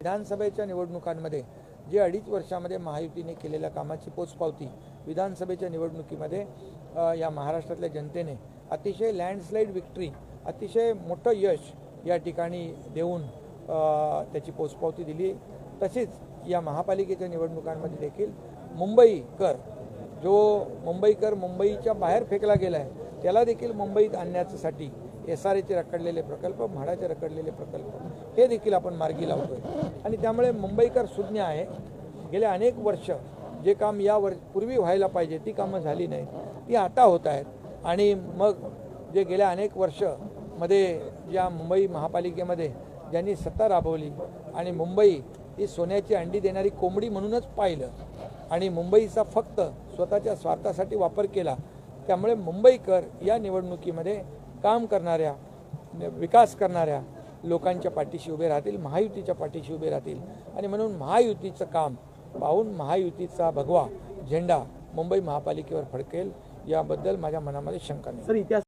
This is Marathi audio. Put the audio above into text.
विधानसभेच्या निवडणुकांमध्ये जे 2.5 वर्षामध्ये महायुतीने केलेल्या कामाची पोचपावती विधानसभेच्या निवडणुकीमध्ये या महाराष्ट्रातल्या जनतेने अतिशय लँडस्लाइड विक्ट्री, अतिशय मोठं यश या ठिकाणी देऊन त्याची पोचपावती दिली। तसेच या महापालिकेच्या निवडणुकांमध्ये देखील मुंबईकर जो मुंबईकर मुंबईच्या बाहेर फेकला गेला आहे त्याला देखील मुंबईत आणण्यासाठी SRAचे रखडलेले प्रकल्प, म्हाडाचे रखडलेले प्रकल्प हे देखील आपण मार्गी लावतोय आणि त्यामुळे मुंबईकर सुज्ञ आहे। गेल्या अनेक वर्ष जे काम पूर्वी व्हायला पाहिजे ती कामं झाली नाही, ती आता होत आहेत आणि मग जे गेल्या अनेक वर्ष मध्ये या मुंबई महापालिकेमध्ये ज्यांनी सत्ता राबवली आणि मुंबई ही सोन्याची अंडी देणारी कोंबडी म्हणूनच पाहिलं आणि मुंबईचा फक्त स्वतःच्या स्वार्थासाठी वापर केला, त्यामुळे मुंबईकर या निवडणुकीमध्ये काम करणाऱ्या, विकास करणाऱ्या लोकांच्या पाठीशी उभे राहतील, महायुतीच्या पाठीशी उभे राहतील आणि म्हणून महायुतीचं काम पाहून महायुतीचा भगवा झेंडा मुंबई महापालिकेवर फडकेल याबद्दल माझ्या मनामध्ये शंका नाही।